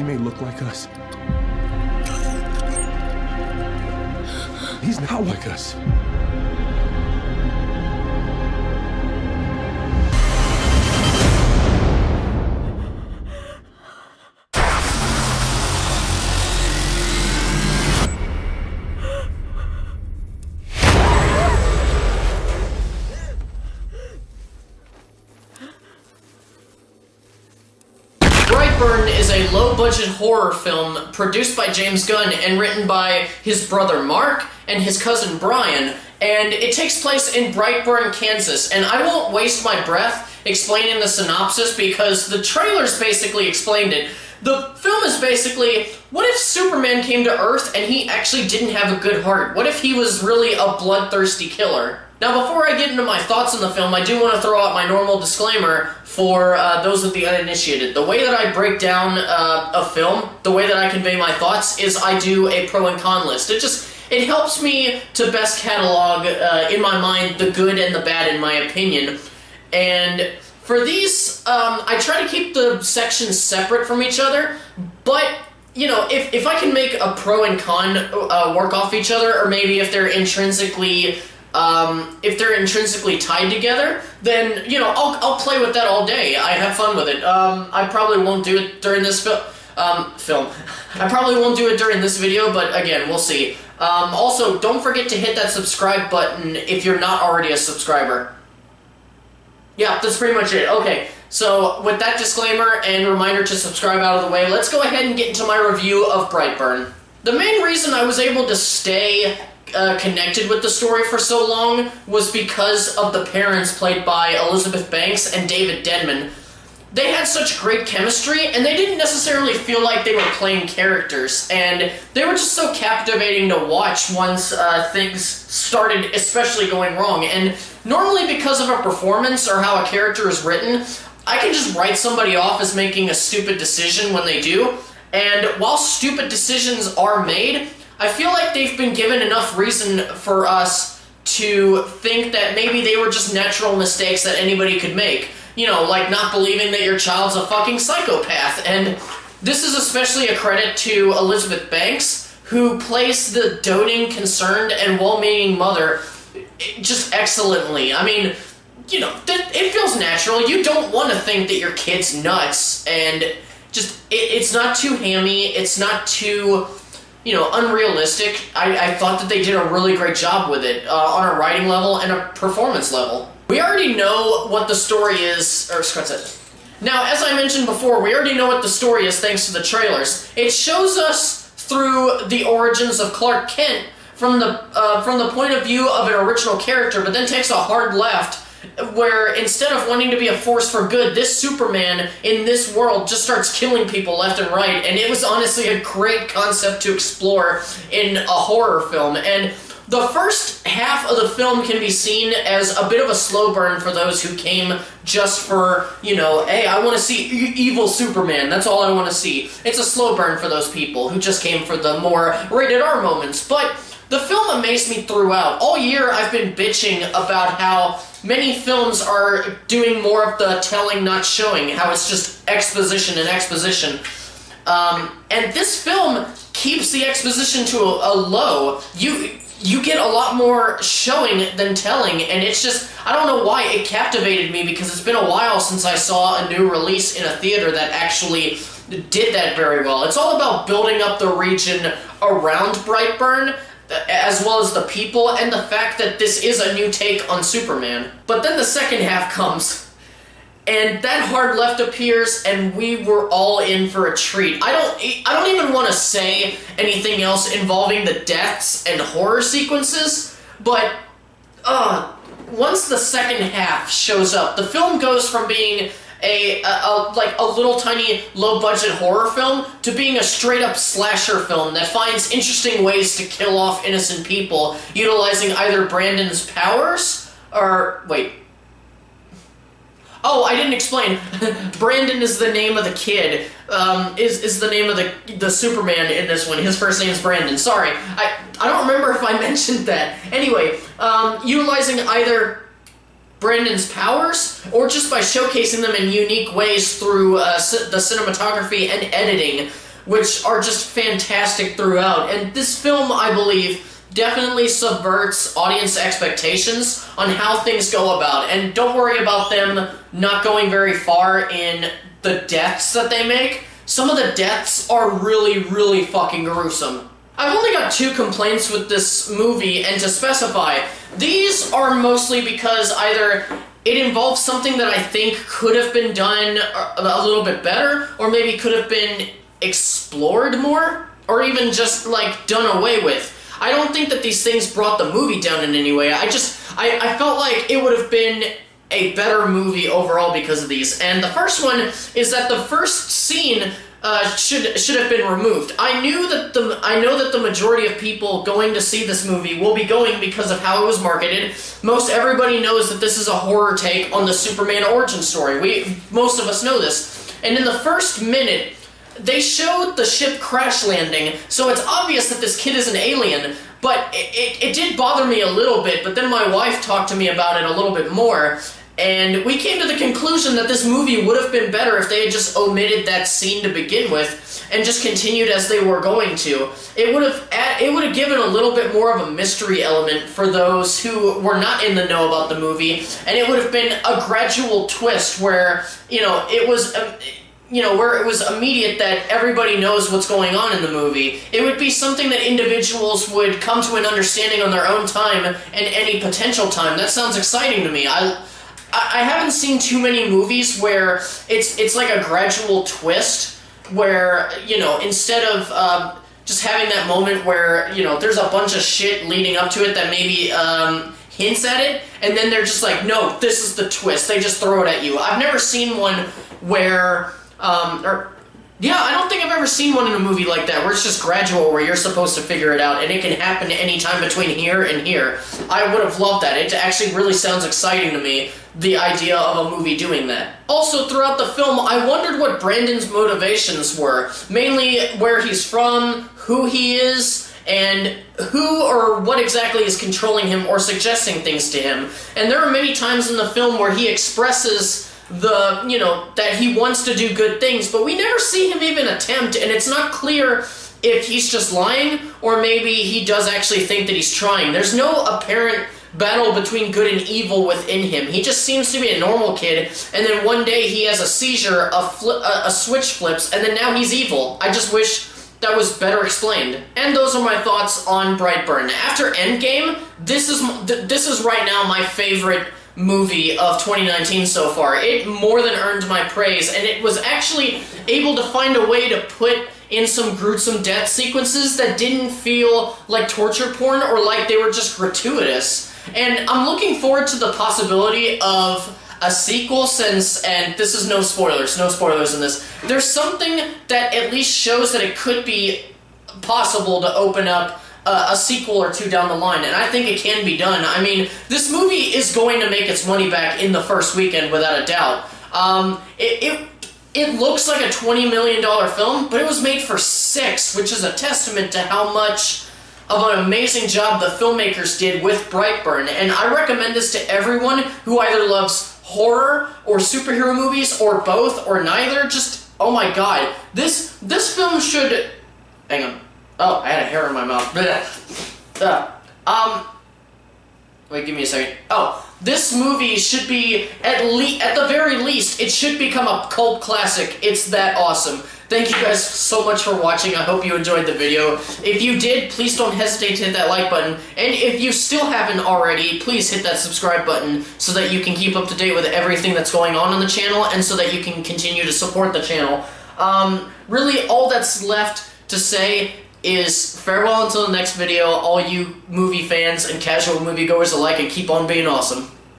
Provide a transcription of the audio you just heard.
He may look like us. He's not like us. Brightburn is a low-budget horror film produced by James Gunn and written by his brother Mark and his cousin Brian, and it takes place in Brightburn, Kansas. And I won't waste my breath explaining the synopsis because the trailers basically explained it. The film is basically, what if Superman came to Earth and he actually didn't have a good heart? What if he was really a bloodthirsty killer? Now, before I get into my thoughts on the film, I do want to throw out my normal disclaimer for those of the uninitiated. The way that I break down a film, the way that I convey my thoughts, is I do a pro and con list. It helps me to best catalog, in my mind, the good and the bad, in my opinion. And for these, I try to keep the sections separate from each other, but you know, if I can make a pro and con work off each other, or maybe if they're intrinsically tied together, then, you know, I'll play with that all day. I have fun with it. I probably won't do it during this film. I probably won't do it during this video, but again, we'll see. Also, don't forget to hit that subscribe button if you're not already a subscriber. Yeah, that's pretty much it. Okay, so with that disclaimer and reminder to subscribe out of the way, let's go ahead and get into my review of Brightburn. The main reason I was able to stay connected with the story for so long was because of the parents played by Elizabeth Banks and David Denman. They had such great chemistry, and they didn't necessarily feel like they were playing characters, and they were just so captivating to watch once things started especially going wrong. And normally because of a performance or how a character is written, I can just write somebody off as making a stupid decision when they do, and while stupid decisions are made, I feel like they've been given enough reason for us to think that maybe they were just natural mistakes that anybody could make. You know, like not believing that your child's a fucking psychopath. And this is especially a credit to Elizabeth Banks, who plays the doting, concerned, and well-meaning mother just excellently. I mean, you know, it feels natural. You don't want to think that your kid's nuts, and just, it's not too hammy, it's not too, you know, unrealistic. I thought that they did a really great job with it, on a writing level and a performance level. We already know what the story is, or scratch that. Now, as I mentioned before, we already know what the story is thanks to the trailers. It shows us through the origins of Clark Kent from the point of view of an original character, but then takes a hard left, where instead of wanting to be a force for good, this Superman in this world just starts killing people left and right, and it was honestly a great concept to explore in a horror film. And the first half of the film can be seen as a bit of a slow burn for those who came just for, you know, hey, I want to see evil Superman, that's all I want to see. It's a slow burn for those people who just came for the more rated R moments, but the film amazed me throughout. All year I've been bitching about how many films are doing more of the telling, not showing, how it's just exposition and exposition. And this film keeps the exposition to a low. You get a lot more showing than telling, and it's just, I don't know why it captivated me, because it's been a while since I saw a new release in a theater that actually did that very well. It's all about building up the region around Brightburn, as well as the people, and the fact that this is a new take on Superman. But then the second half comes, and that hard left appears, and we were all in for a treat. I don't even want to say anything else involving the deaths and horror sequences, but once the second half shows up, the film goes from being like a little tiny low-budget horror film to being a straight-up slasher film that finds interesting ways to kill off innocent people, utilizing either Brandon's powers, or, wait. Oh, I didn't explain. Brandon is the name of the kid, is the name of the Superman in this one. His first name is Brandon. Sorry, I don't remember if I mentioned that. Anyway, utilizing either Brandon's powers, or just by showcasing them in unique ways through the cinematography and editing, which are just fantastic throughout. And this film, I believe, definitely subverts audience expectations on how things go about. And don't worry about them not going very far in the deaths that they make. Some of the deaths are really, really fucking gruesome. I've only got 2 complaints with this movie, and to specify, these are mostly because either it involves something that I think could have been done a little bit better, or maybe could have been explored more, or even just, like, done away with. I don't think that these things brought the movie down in any way. I felt like it would have been a better movie overall because of these. And the first one is that the first scene should have been removed. I know that the majority of people going to see this movie will be going because of how it was marketed. Most everybody knows that this is a horror take on the Superman origin story. Most of us know this. And in the first minute, they showed the ship crash landing, so it's obvious that this kid is an alien, but it did bother me a little bit, but then my wife talked to me about it a little bit more, and we came to the conclusion that this movie would have been better if they had just omitted that scene to begin with, and just continued as they were going to. It would have given a little bit more of a mystery element for those who were not in the know about the movie, and it would have been a gradual twist where, it was... where it was immediate that everybody knows what's going on in the movie. It would be something that individuals would come to an understanding on their own time and any potential time. That sounds exciting to me. I haven't seen too many movies where it's like a gradual twist where, instead of just having that moment where, there's a bunch of shit leading up to it that maybe hints at it, and then they're just like, no, this is the twist. They just throw it at you. I've never seen one where... I don't think I've ever seen one in a movie like that, where it's just gradual, where you're supposed to figure it out, and it can happen any time between here and here. I would have loved that. It actually really sounds exciting to me, the idea of a movie doing that. Also, throughout the film, I wondered what Brandon's motivations were. Mainly where he's from, who he is, and who or what exactly is controlling him or suggesting things to him. And there are many times in the film where he expresses that he wants to do good things, but we never see him even attempt, and it's not clear if he's just lying, or maybe he does actually think that he's trying. There's no apparent battle between good and evil within him. He just seems to be a normal kid, and then one day he has a seizure, a switch flips, and then now he's evil. I just wish that was better explained. And those are my thoughts on Brightburn. After Endgame, this is right now my favorite movie of 2019 so far. It more than earned my praise, and it was actually able to find a way to put in some gruesome death sequences that didn't feel like torture porn or like they were just gratuitous. And I'm looking forward to the possibility of a sequel and this is no spoilers in this. There's something that at least shows that it could be possible to open up a sequel or two down the line, and I think it can be done. I mean, this movie is going to make its money back in the first weekend without a doubt. It looks like a $20 million film, but it was made for $6, which is a testament to how much of an amazing job the filmmakers did with Brightburn, and I recommend this to everyone who either loves horror or superhero movies or both or neither. Just, oh my god, this film should... Hang on. Oh, I had a hair in my mouth. Wait, give me a second. Oh, this movie should be, at the very least, it should become a cult classic. It's that awesome. Thank you guys so much for watching. I hope you enjoyed the video. If you did, please don't hesitate to hit that like button. And if you still haven't already, please hit that subscribe button so that you can keep up to date with everything that's going on the channel and so that you can continue to support the channel. Really, all that's left to say is farewell until the next video, all you movie fans and casual moviegoers alike, and keep on being awesome.